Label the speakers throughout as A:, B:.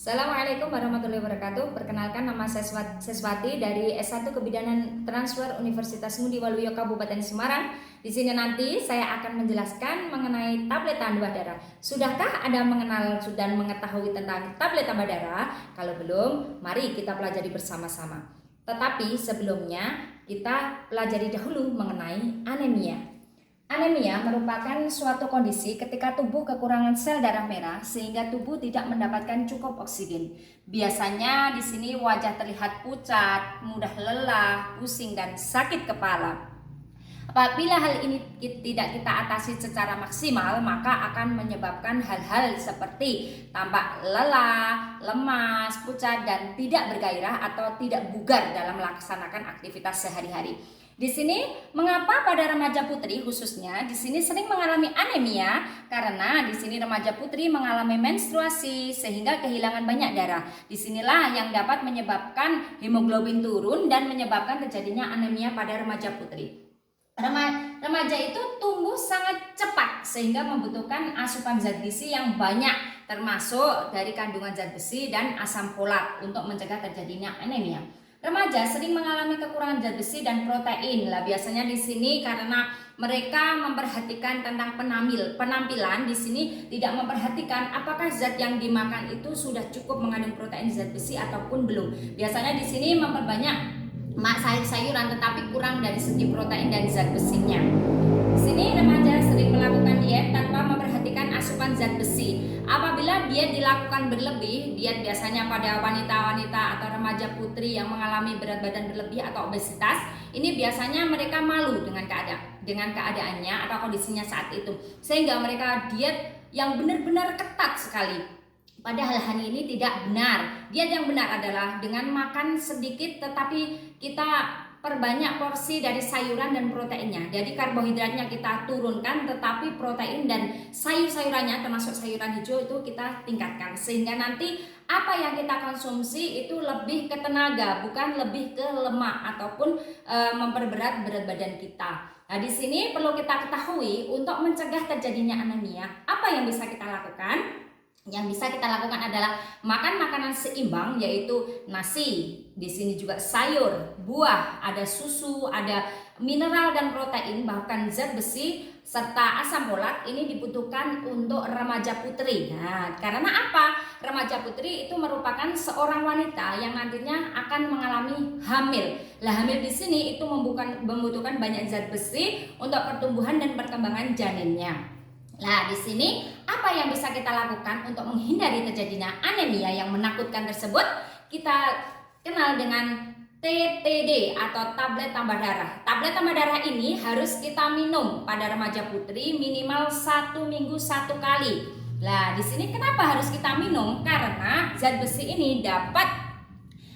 A: Assalamualaikum warahmatullahi wabarakatuh. Perkenalkan, nama saya Seswati dari S1 Kebidanan Transfer Universitas Ngudi Waluyo Kabupaten Semarang. Di sini nanti saya akan menjelaskan mengenai tablet tambah darah. Sudahkah Anda mengenal dan mengetahui tentang tablet tambah darah? Kalau belum, mari kita pelajari bersama-sama. Tetapi sebelumnya kita pelajari dahulu mengenai anemia. Anemia merupakan suatu kondisi ketika tubuh kekurangan sel darah merah sehingga tubuh tidak mendapatkan cukup oksigen. Biasanya di sini wajah terlihat pucat, mudah lelah, pusing dan sakit kepala. Apabila hal ini tidak kita atasi secara maksimal, maka akan menyebabkan hal-hal seperti tampak lelah, lemas, pucat dan tidak bergairah atau tidak bugar dalam melaksanakan aktivitas sehari-hari. Di sini mengapa pada remaja putri khususnya di sini sering mengalami anemia? Karena di sini remaja putri mengalami menstruasi sehingga kehilangan banyak darah. Disinilah yang dapat menyebabkan hemoglobin turun dan menyebabkan terjadinya anemia pada remaja putri. Remaja itu tumbuh sangat cepat sehingga membutuhkan asupan zat gizi yang banyak, termasuk dari kandungan zat besi dan asam folat untuk mencegah terjadinya anemia. Remaja sering mengalami kekurangan zat besi dan protein. Lah biasanya di sini karena mereka memperhatikan tentang penampilan di sini tidak memperhatikan apakah zat yang dimakan itu sudah cukup mengandung protein zat besi ataupun belum. Biasanya di sini memperbanyak sayur-sayuran tetapi kurang dari segi protein dan zat besinya. Di sini remaja sering melakukan diet tanpa memperhatikan asupan zat besi. Apabila diet dilakukan berlebih, diet biasanya pada wanita-wanita atau remaja putri yang mengalami berat badan berlebih atau obesitas, ini biasanya mereka malu dengan keadaannya atau kondisinya saat itu, sehingga mereka diet yang benar-benar ketat sekali. Padahal hal ini tidak benar. Diet yang benar adalah dengan makan sedikit tetapi kita perbanyak porsi dari sayuran dan proteinnya. Jadi karbohidratnya kita turunkan tetapi protein dan sayur-sayurannya termasuk sayuran hijau itu kita tingkatkan. Sehingga nanti apa yang kita konsumsi itu lebih ke tenaga, bukan lebih ke lemak ataupun memperberat berat badan kita. Nah, di sini perlu kita ketahui untuk mencegah terjadinya anemia, apa yang bisa kita lakukan? Yang bisa kita lakukan adalah makan makanan seimbang, yaitu nasi, di sini juga sayur, buah, ada susu, ada mineral dan protein, bahkan zat besi serta asam folat ini dibutuhkan untuk remaja putri. Nah, karena apa? Remaja putri itu merupakan seorang wanita yang nantinya akan mengalami hamil. Lah, hamil di sini itu membutuhkan banyak zat besi untuk pertumbuhan dan perkembangan janinnya. Nah, di sini apa yang bisa kita lakukan untuk menghindari terjadinya anemia yang menakutkan tersebut? Kita kenal dengan TTD atau tablet tambah darah. Tablet tambah darah ini harus kita minum pada remaja putri minimal 1 minggu 1 kali. Nah, di sini kenapa harus kita minum? Karena zat besi ini dapat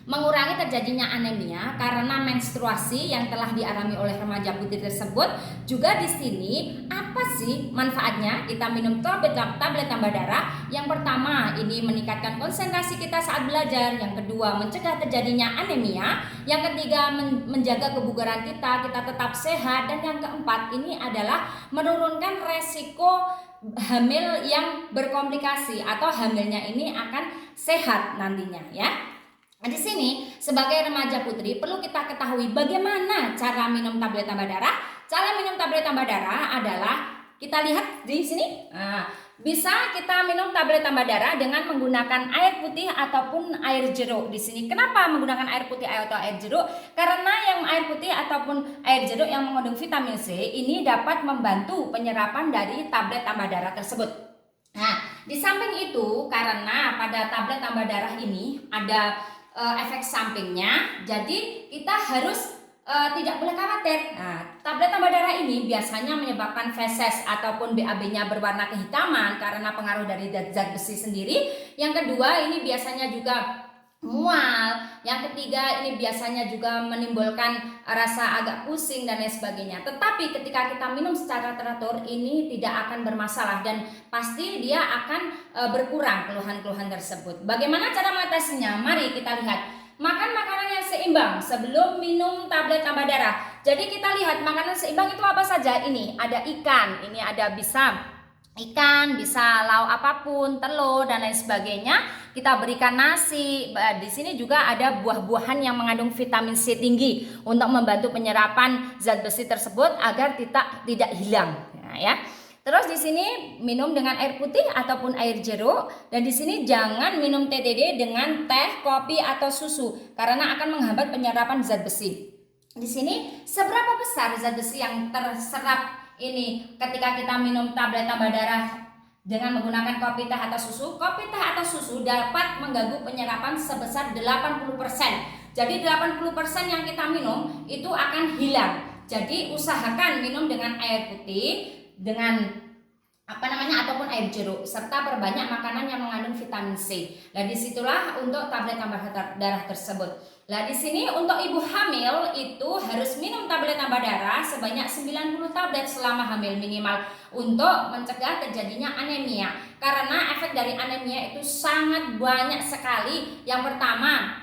A: mengurangi terjadinya anemia karena menstruasi yang telah dialami oleh remaja putri tersebut. Juga di sini apa sih manfaatnya kita minum tablet tambah darah? Yang pertama, ini meningkatkan konsentrasi kita saat belajar. Yang kedua, mencegah terjadinya anemia. Yang ketiga, menjaga kebugaran kita tetap sehat. Dan yang keempat, ini adalah menurunkan resiko hamil yang berkomplikasi atau hamilnya ini akan sehat nantinya ya. Nah, di sini sebagai remaja putri perlu kita ketahui bagaimana cara minum tablet tambah darah. Cara minum tablet tambah darah adalah kita lihat di sini. Nah, bisa kita minum tablet tambah darah dengan menggunakan air putih ataupun air jeruk. Di sini kenapa menggunakan air putih atau air jeruk? Karena yang air putih ataupun air jeruk yang mengandung vitamin C ini dapat membantu penyerapan dari tablet tambah darah tersebut. Nah, di samping itu karena pada tablet tambah darah ini ada efek sampingnya, jadi kita harus tidak boleh khawatir. Nah, tablet tambah darah ini biasanya menyebabkan feses ataupun BAB-nya berwarna kehitaman karena pengaruh dari zat besi sendiri. Yang kedua, ini biasanya juga mual. Yang ketiga, ini biasanya juga menimbulkan rasa agak pusing dan lain sebagainya. Tetapi ketika kita minum secara teratur, ini tidak akan bermasalah dan pasti dia akan berkurang keluhan-keluhan tersebut. Bagaimana cara mengatasinya? Mari kita lihat. Makan makanan yang seimbang sebelum minum tablet tambah darah. Jadi kita lihat makanan seimbang itu apa saja. Ini ada ikan, ini ada bisa ikan, bisa lauk apapun, telur dan lain sebagainya. Kita berikan nasi. Di sini juga ada buah-buahan yang mengandung vitamin C tinggi untuk membantu penyerapan zat besi tersebut agar tidak hilang. Nah, ya. Terus di sini minum dengan air putih ataupun air jeruk, dan di sini jangan minum TTD dengan teh, kopi atau susu karena akan menghambat penyerapan zat besi. Di sini seberapa besar zat besi yang terserap ini ketika kita minum tablet tambah darah dengan menggunakan kopi, teh atau susu? Kopi, teh atau susu dapat mengganggu penyerapan sebesar 80%. Jadi 80% yang kita minum itu akan hilang. Jadi usahakan minum dengan air putih, dengan ataupun air jeruk, serta perbanyak makanan yang mengandung vitamin C. Nah, disitulah untuk tablet tambah darah tersebut. Nah, di sini untuk ibu hamil itu harus minum tablet tambah darah sebanyak 90 tablet selama hamil minimal untuk mencegah terjadinya anemia. Karena efek dari anemia itu sangat banyak sekali. Yang pertama,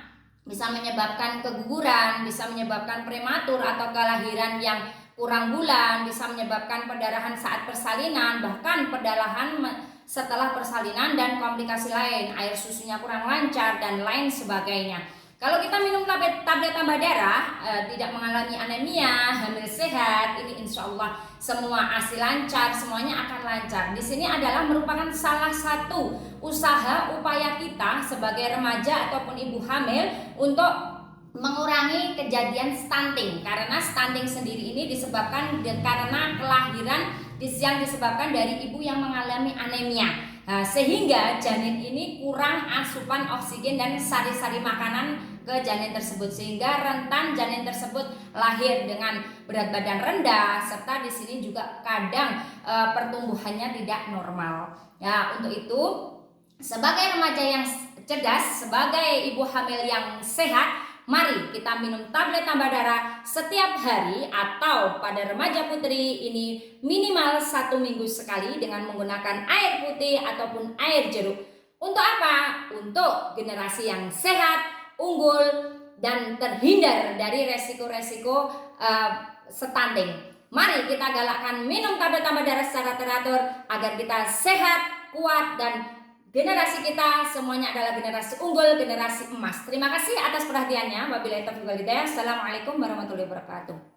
A: bisa menyebabkan keguguran, bisa menyebabkan prematur atau kelahiran yang kurang bulan, bisa menyebabkan perdarahan saat persalinan, bahkan perdarahan setelah persalinan dan komplikasi lain, air susunya kurang lancar dan lain sebagainya. Kalau kita minum tablet tambah darah, tidak mengalami anemia, hamil sehat, ini insya Allah semua ASI lancar, semuanya akan lancar. Di sini adalah merupakan salah satu upaya kita sebagai remaja ataupun ibu hamil untuk mengurangi kejadian stunting, karena stunting sendiri ini disebabkan karena kelahiran yang disebabkan dari ibu yang mengalami anemia. Nah, sehingga janin ini kurang asupan oksigen dan sari-sari makanan ke janin tersebut, sehingga rentan janin tersebut lahir dengan berat badan rendah, serta di sini juga kadang pertumbuhannya tidak normal. Ya, untuk itu sebagai remaja yang cerdas, sebagai ibu hamil yang sehat, mari kita minum tablet tambah darah setiap hari, atau pada remaja putri ini minimal 1 minggu sekali dengan menggunakan air putih ataupun air jeruk. Untuk apa? Untuk generasi yang sehat, unggul, dan terhindar dari resiko-resiko stunting. Mari kita galakkan minum tablet tambah darah secara teratur agar kita sehat, kuat, dan generasi kita semuanya adalah generasi unggul, generasi emas. Terima kasih atas perhatiannya. Wabillahi taufiq wal hidayah. Assalamualaikum warahmatullahi wabarakatuh.